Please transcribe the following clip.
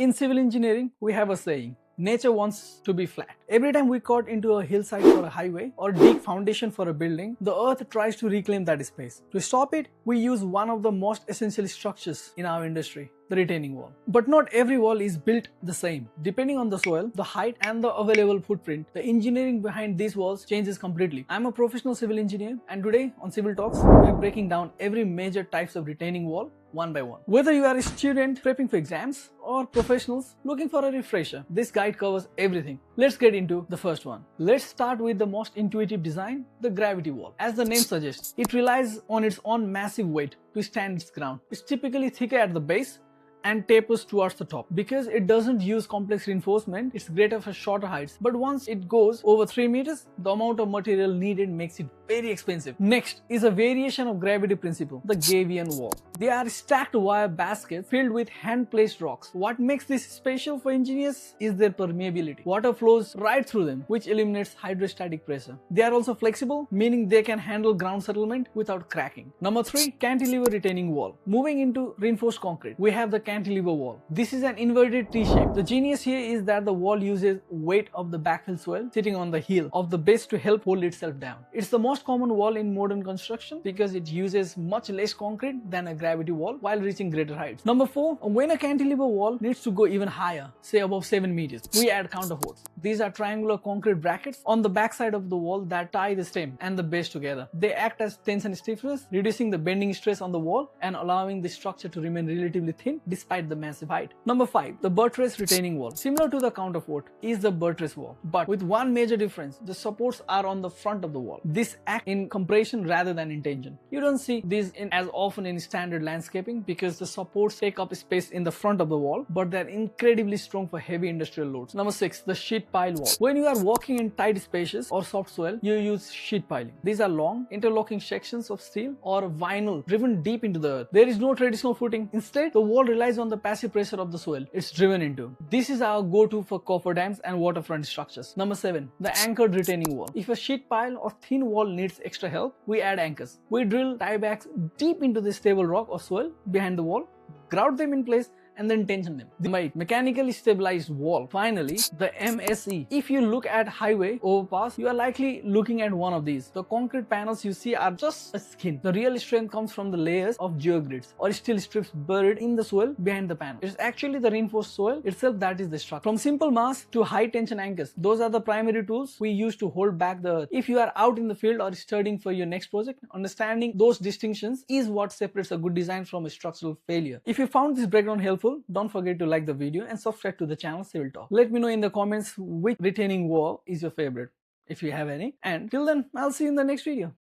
In civil engineering, we have a saying, nature wants to be flat. Every time we cut into a hillside for a highway or dig foundation for a building, the earth tries to reclaim that space. To stop it, we use one of the most essential structures in our industry, the retaining wall. But not every wall is built the same. Depending on the soil, the height and the available footprint, the engineering behind these walls changes completely. I'm a professional civil engineer, and today on Civil Talks, we're breaking down every major types of retaining wall one by one. Whether you are a student prepping for exams or professionals looking for a refresher, this guide covers everything. Let's get into the first one. Let's start with the most intuitive design, the gravity wall. As the name suggests, it relies on its own massive weight to stand its ground. It's typically thicker at the base and tapers towards the top. Because it doesn't use complex reinforcement, it's greater for shorter heights. But once it goes over 3 meters, the amount of material needed makes it very expensive. Next is a variation of gravity principle, the Gabion Wall. They are stacked wire baskets filled with hand-placed rocks. What makes this special for engineers is their permeability. Water flows right through them, which eliminates hydrostatic pressure. They are also flexible, meaning they can handle ground settlement without cracking. Number 3, cantilever retaining wall. Moving into reinforced concrete, we have the cantilever wall. This is an inverted T-shape. The genius here is that the wall uses weight of the backfill soil sitting on the heel of the base to help hold itself down. It's the most common wall in modern construction because it uses much less concrete than a gravity wall while reaching greater heights. Number 4, when a cantilever wall needs to go even higher, say above 7 meters, we add counterforts. These are triangular concrete brackets on the backside of the wall that tie the stem and the base together. They act as tension stiffeners, reducing the bending stress on the wall and allowing the structure to remain relatively thin despite the massive height. Number 5, the buttress retaining wall. Similar to the counterfort is the buttress wall, but with one major difference: the supports are on the front of the wall. This acts in compression rather than in tension. You don't see these as often in standard landscaping because the supports take up space in the front of the wall, but they're incredibly strong for heavy industrial loads. Number 6, the sheet pile wall. When you are walking in tight spaces or soft soil, you use sheet piling. These are long, interlocking sections of steel or vinyl driven deep into the earth. There is no traditional footing. Instead, the wall relies on the passive pressure of the soil it's driven into. This is our go-to for cofferdams and waterfront structures. Number 7, the anchored retaining wall. If a sheet pile or thin wall needs extra help, we add anchors. We drill tiebacks deep into the stable rock or soil behind the wall, grout them in place, and then tension them. The mechanically stabilized wall. Finally, the MSE. If you look at highway overpass, you are likely looking at one of these. The concrete panels you see are just a skin. The real strength comes from the layers of geogrids or steel strips buried in the soil behind the panel. It's actually the reinforced soil itself that is the structure. From simple mass to high tension anchors, those are the primary tools we use to hold back the earth. If you are out in the field or studying for your next project, understanding those distinctions is what separates a good design from a structural failure. If you found this breakdown helpful, don't forget to like the video and subscribe to the channel Civil Talk. Let me know in the comments which retaining wall is your favorite, if you have any. And till then, I'll see you in the next video.